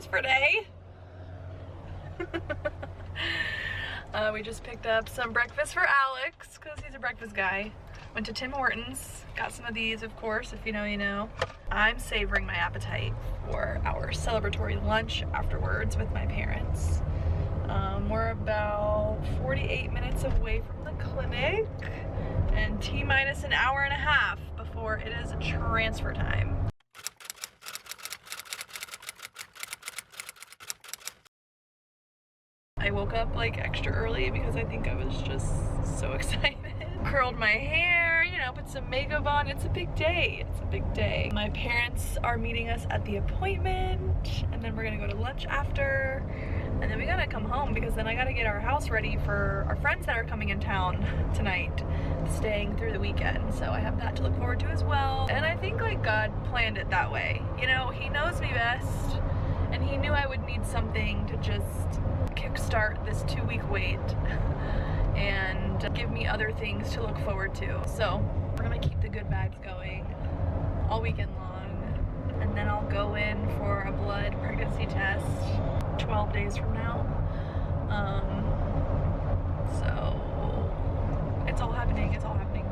transfer day. We just picked up some breakfast for Alex because he's a breakfast guy. Went to Tim Hortons, got some of these, of course, if you know, you know. I'm savoring my appetite for our celebratory lunch afterwards with my parents. We're about 48 minutes away from the clinic and T-minus an hour and a half before it is transfer time. I woke up like extra early because I think I was just so excited. Curled my hair, you know, put some makeup on. It's a big day. It's a big day. My parents are meeting us at the appointment and then we're gonna go to lunch after. And then we gotta come home because then I gotta get our house ready for our friends that are coming in town tonight, staying through the weekend. So I have that to look forward to as well. And I think like God planned it that way. You know, he knows me best and he knew I would need something to just kickstart this 2-week wait and give me other things to look forward to. So we're gonna keep the good vibes going all weekend long, and then I'll go in for a blood pregnancy test 12 days from now. So it's all happening, it's all happening.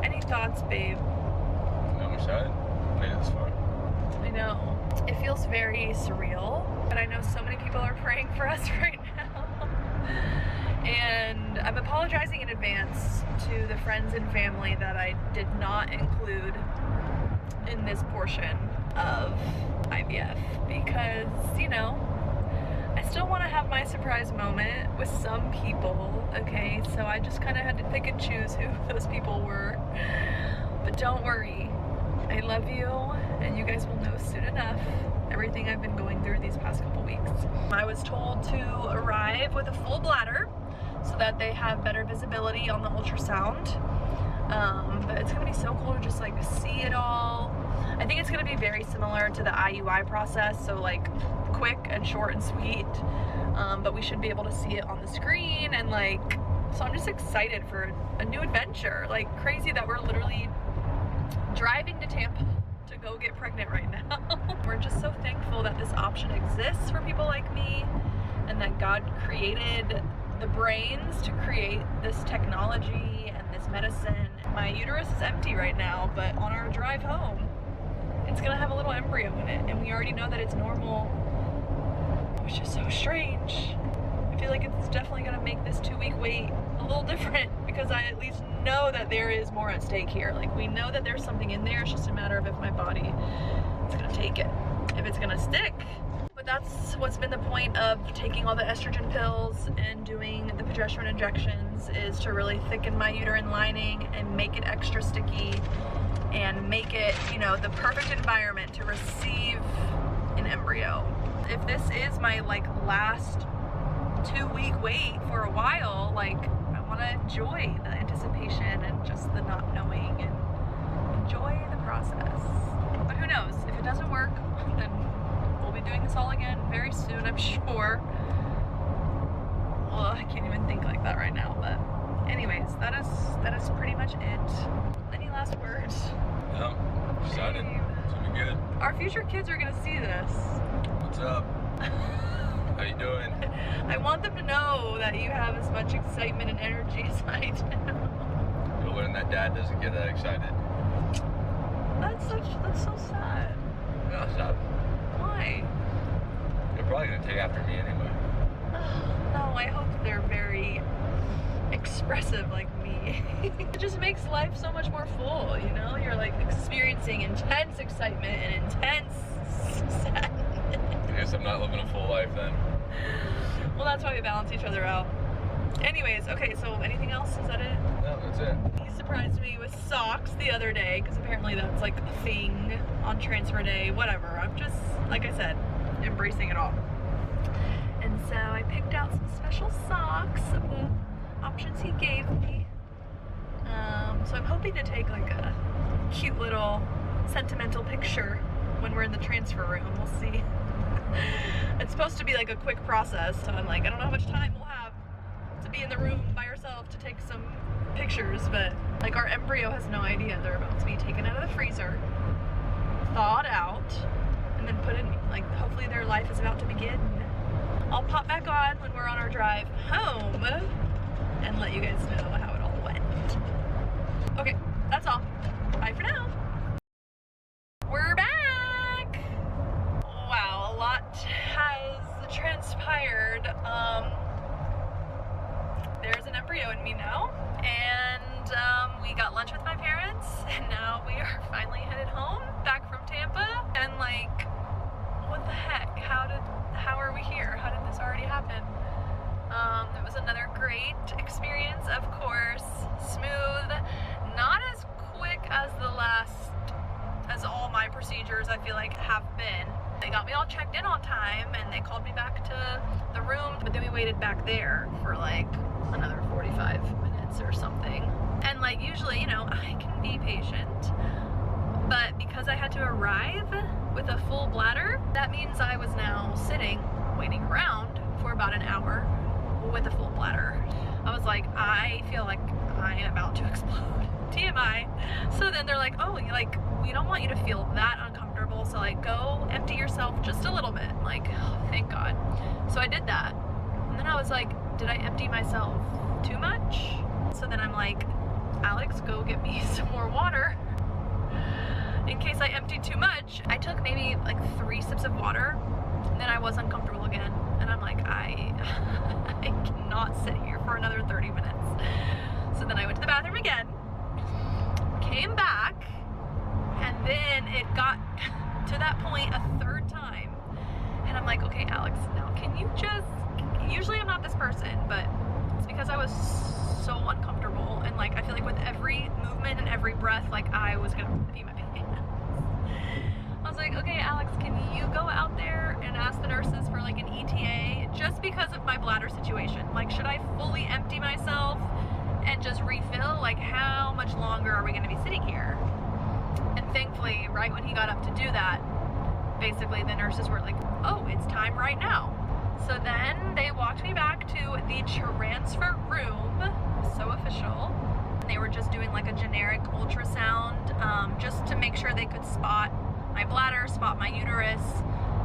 Any thoughts, babe? I'm excited. Made it this far. I know. It feels very surreal, but I know so many people are praying for us right now. And I'm apologizing in advance to the friends and family that I did not include in this portion of IVF because, you know, I still want to have my surprise moment with some people, okay? So I just kind of had to pick and choose who those people were. But don't worry. I love you, and you guys will know soon enough everything I've been going through these past couple weeks. I was told to arrive with a full bladder so that they have better visibility on the ultrasound. But it's gonna be so cool to just like see it all. I think it's gonna be very similar to the IUI process, so like quick and short and sweet. But we should be able to see it on the screen and like, so I'm just excited for a new adventure. Like crazy that we're literally driving to Tampa to go get pregnant right now. We're just so thankful that this option exists for people like me and that God created the brains to create this technology and this medicine. My uterus is empty right now, but on our drive home, it's gonna have a little embryo in it and we already know that it's normal, which is so strange. I feel like it's definitely gonna make this 2-week wait a little different because I at least know that there is more at stake here. Like we know that there's something in there, it's just a matter of if my body is gonna take it, if it's gonna stick. But that's what's been the point of taking all the estrogen pills and doing the progesterone injections, is to really thicken my uterine lining and make it extra sticky and make it, you know, the perfect environment to receive an embryo. If this is my like last 2-week wait for a while, like I want to enjoy the anticipation and just the not knowing and enjoy the process. But who knows, if it doesn't work, then we'll be doing this all again very soon, I'm sure. Well, I can't even think like that right now, but anyways, that is pretty much it. Any last words? No, excited. It's gonna be good. Our future kids are gonna see this. What's up? How you doing? I want them to know that you have as much excitement and energy as I do. You'll learn that dad doesn't get that excited. That's so sad. No, stop. Why? They're probably gonna take after me anyway. No, I hope they're very expressive like me. It just makes life so much more full, you know? You're like experiencing intense excitement and intense sadness. I guess I'm not living a full life then. Well, that's why we balance each other out. Anyways, okay, so anything else? Is that it? No, that's it. He surprised me with socks the other day, because apparently that's like a thing on transfer day, whatever. I'm just, like I said, embracing it all. And so I picked out some special socks of the options he gave me. So I'm hoping to take like a cute little sentimental picture when we're in the transfer room. We'll see. It's supposed to be like a quick process, so I'm like, I don't know how much time we'll have to be in the room by yourself to take some pictures, but like our embryo has no idea they're about to be taken out of the freezer, thawed out, and and then put in, like, hopefully their life is about to begin. I'll pop back on when we're on our drive home and let you guys know how it all went. Okay, that's all. Bye for now. We're back! Wow, a lot has transpired. There's an embryo in me now, and we got lunch with my parents, and now we are finally headed home, back from Tampa, and like, what the heck? How are we here? How did this already happen? It was another great experience, of course. Smooth, not as quick as as all my procedures I feel like have been. They got me all checked in on time, and they called me back to the room, but then we waited back there for like another 45 minutes or something. And like, usually, you know, I can be patient, but because I had to arrive with a full bladder, that means I was now sitting, waiting around for about an hour with a full bladder. I was like, I feel like I am about to explode. TMI. So then they're like, oh, like, we don't want you to feel that uncomfortable, so like, go empty yourself just a little bit. I'm like, oh, thank God. So I did that. And then I was like, did I empty myself too much? So then I'm like, Alex, go get me some more water in case I emptied too much. I took maybe like 3 sips of water, and then I was uncomfortable again. And I'm like, I cannot sit here for another 30 minutes. So then I went to the bathroom again, came back, and then it got to that point a 3rd time. And I'm like, okay, Alex, now can you just, usually I'm not this person, but it's because I was so uncomfortable, and like, I feel like with every movement and every breath, like I was gonna pee my pants. I was like, okay, Alex, can you go out there and ask the nurses for like an ETA, just because of my bladder situation? Like, should I fully empty myself and just refill? Like, how much longer are we gonna be sitting here? And thankfully, right when he got up to do that, basically the nurses were like, oh, it's time right now. So then they walked me back to the transfer room, so official. They were just doing like a generic ultrasound, just to make sure they could spot my bladder, spot my uterus,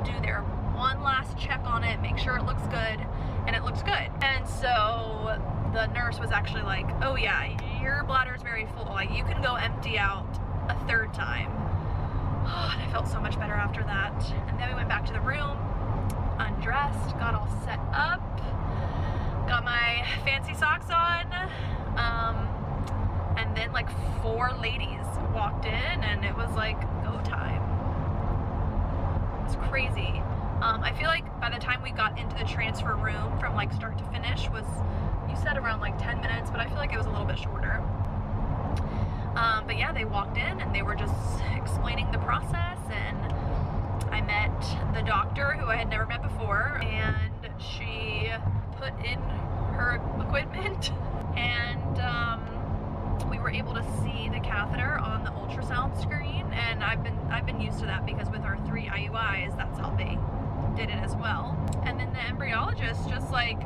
do their one last check on it, make sure it looks good, and it looks good. And so the nurse was actually like, oh yeah, your bladder is very full, like you can go empty out a 3rd time. Oh, and I felt so much better after that. And then we went back to the room, undressed, got all set up, got my fancy socks on, and then like 4 ladies walked in, and it was like go time. It was crazy. I feel like by the time we got into the transfer room from like start to finish was, you said around like 10 minutes, but I feel like it was a little bit shorter. But yeah, they walked in and they were just explaining the process, and I met the doctor who I had never met before, and she put in her equipment, and we were able to see the catheter on the ultrasound screen, and I've been used to that because with our 3 IUIs, that's how they did it as well. And then the embryologist just like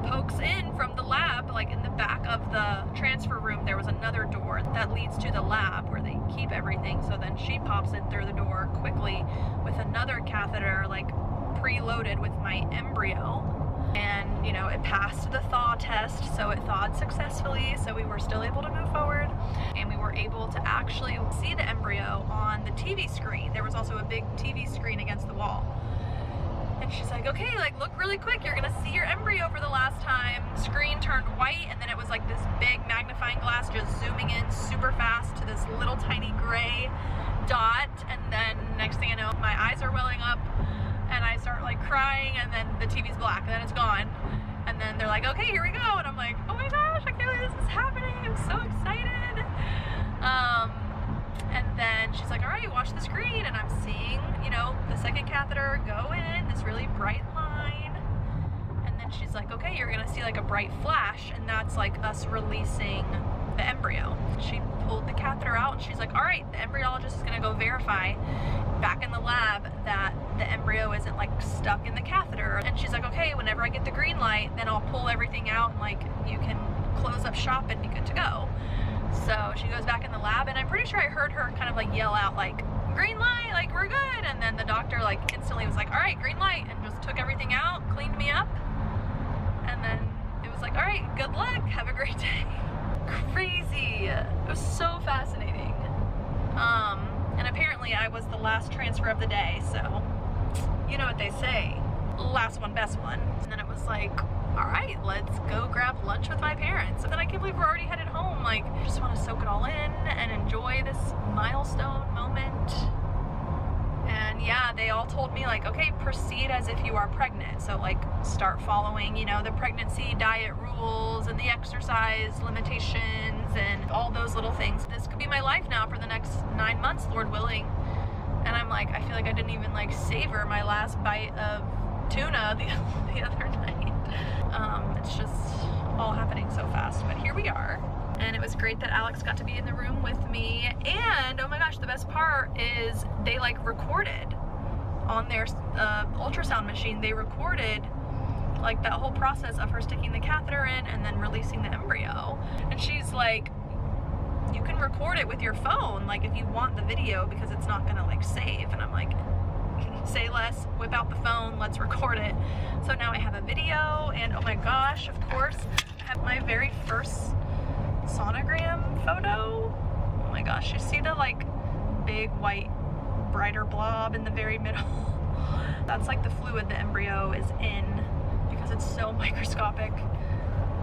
pokes in from the lab, like in the back of the transfer room there was another door that leads to the lab where they keep everything, so then she pops in through the door quickly with another catheter like preloaded with my embryo. And you know, it passed the thaw test, so it thawed successfully, so we were still able to move forward, and we were able to actually see the embryo on the TV screen. There was also a big TV screen against the wall. And she's like, okay, like look really quick, you're gonna see your embryo for the last time. Screen turned white, and then it was like this big magnifying glass just zooming in super fast to this little tiny gray dot, and then next thing I know, my eyes are welling up, and I start like crying, and then the TV's black, and then it's gone. And then they're like, okay, here we go. And I'm like, oh my gosh, I can't believe this is happening. I'm so excited. And then she's like, all right, watch the screen. And I'm seeing, you know, the second catheter go in, this really bright line. And then she's like, okay, you're gonna see like a bright flash, and that's like us releasing the embryo. She pulled the catheter out, and she's like, all right, the embryologist is gonna go verify back in the lab that the embryo isn't like stuck in the catheter. And she's like, okay, whenever I get the green light, then I'll pull everything out, and like you can close up shop and be good to go. So she goes back in the lab, and I'm pretty sure I heard her kind of like yell out like green light, like we're good. And then the doctor like instantly was like, all right, green light, and just took everything out, cleaned me up. And then it was like, all right, good luck, have a great day. Crazy. It was so fascinating. And apparently I was the last transfer of the day, so you know what they say, last one, best one. And then it was like, all right, let's go grab lunch with my parents. And then I can't believe we're already headed home. Like, I just want to soak it all in and enjoy this milestone moment. And yeah, they all told me like, okay, proceed as if you are pregnant. So like, start following, you know, the pregnancy diet rules and the exercise limitations and all those little things. This could be my life now for the next 9 months, Lord willing. And I'm like, I feel like I didn't even like savor my last bite of tuna the other night. It's just all happening so fast, but here we are. And it was great that Alex got to be in the room with me. And oh my gosh, the best part is they like recorded on their ultrasound machine. They recorded like that whole process of her sticking the catheter in and then releasing the embryo. And she's like, you can record it with your phone, like if you want the video, because it's not gonna like save. And I'm like, say less, whip out the phone, let's record it. So now I have a video, and oh my gosh, of course, I have my very first sonogram photo. Oh my gosh, you see the like big white brighter blob in the very middle? That's like the fluid the embryo is in because it's so microscopic.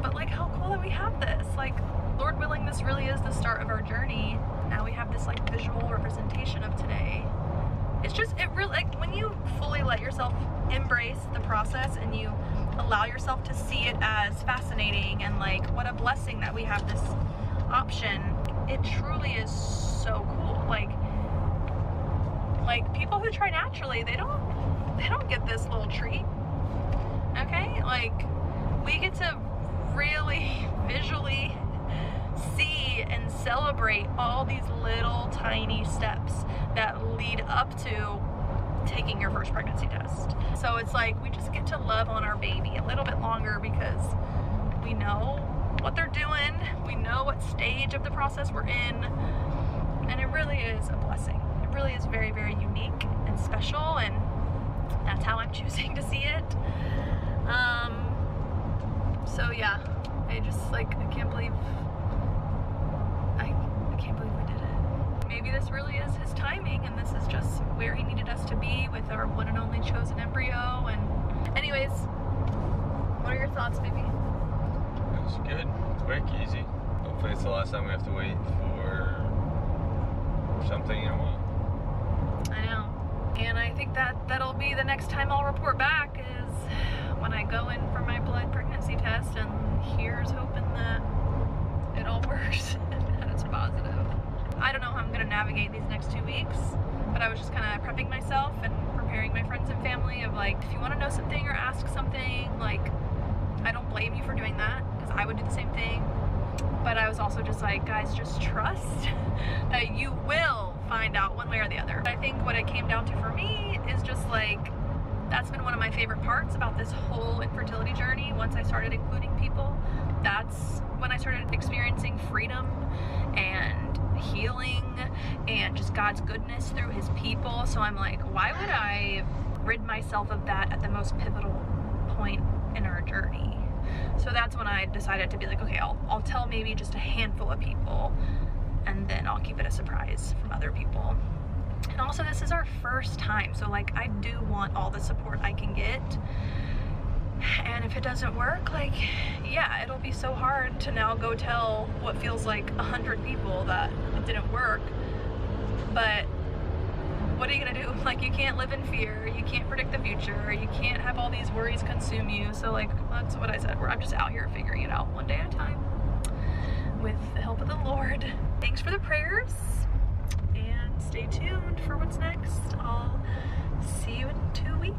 But like, how cool that we have this. Like, Lord willing, this really is the start of our journey. Now we have this like visual representation of today. It's just, it really, like when you fully let yourself embrace the process and you allow yourself to see it as fascinating and like what a blessing that we have this option, it truly is so cool. Like people who try naturally, they don't get this little treat. Okay? Like, we get to really visually see and celebrate all these little tiny steps that lead up to taking your first pregnancy test. So it's like we just get to love on our baby a little bit longer because we know what they're doing, we know what stage of the process we're in, and it really is a blessing. It really is very, very unique and special, and that's how I'm choosing to see it. So yeah, I just like, I can't believe we did it. Maybe this really is his timing, and this is just where he needed us to be with our one and only chosen embryo. And anyways, what are your thoughts, baby? It was good, quick, easy. Hopefully it's the last time we have to wait for something in a while. I know. And I think that'll be the next time I'll report back, is when I go in for my blood pregnancy test, and here's hoping that it all works and that it's positive. I don't know how I'm gonna navigate these next 2 weeks, but I was just kind of prepping myself and preparing my friends and family of like, if you want to know something or ask something, like, I don't blame you for doing that, because I would do the same thing. But I was also just like, guys, just trust that you will find out one way or the other. I think what it came down to for me is just like, that's been one of my favorite parts about this whole infertility journey. Once I started including people, that's when I started experiencing freedom and healing and just God's goodness through his people. So I'm like, why would I rid myself of that at the most pivotal point in our journey? So that's when I decided to be like, okay, I'll tell maybe just a handful of people, and then I'll keep it a surprise from other people. And also, this is our first time, so like, I do want all the support I can get. And if it doesn't work, like, yeah, it'll be so hard to now go tell what feels like 100 people that it didn't work. But what are you gonna do? Like, you can't live in fear, you can't predict the future, you can't have all these worries consume you. So like, that's what I said, where I'm just out here figuring it out one day at a time with the help of the Lord. Thanks for the prayers, and stay tuned for what's next. I'll see you in 2 weeks.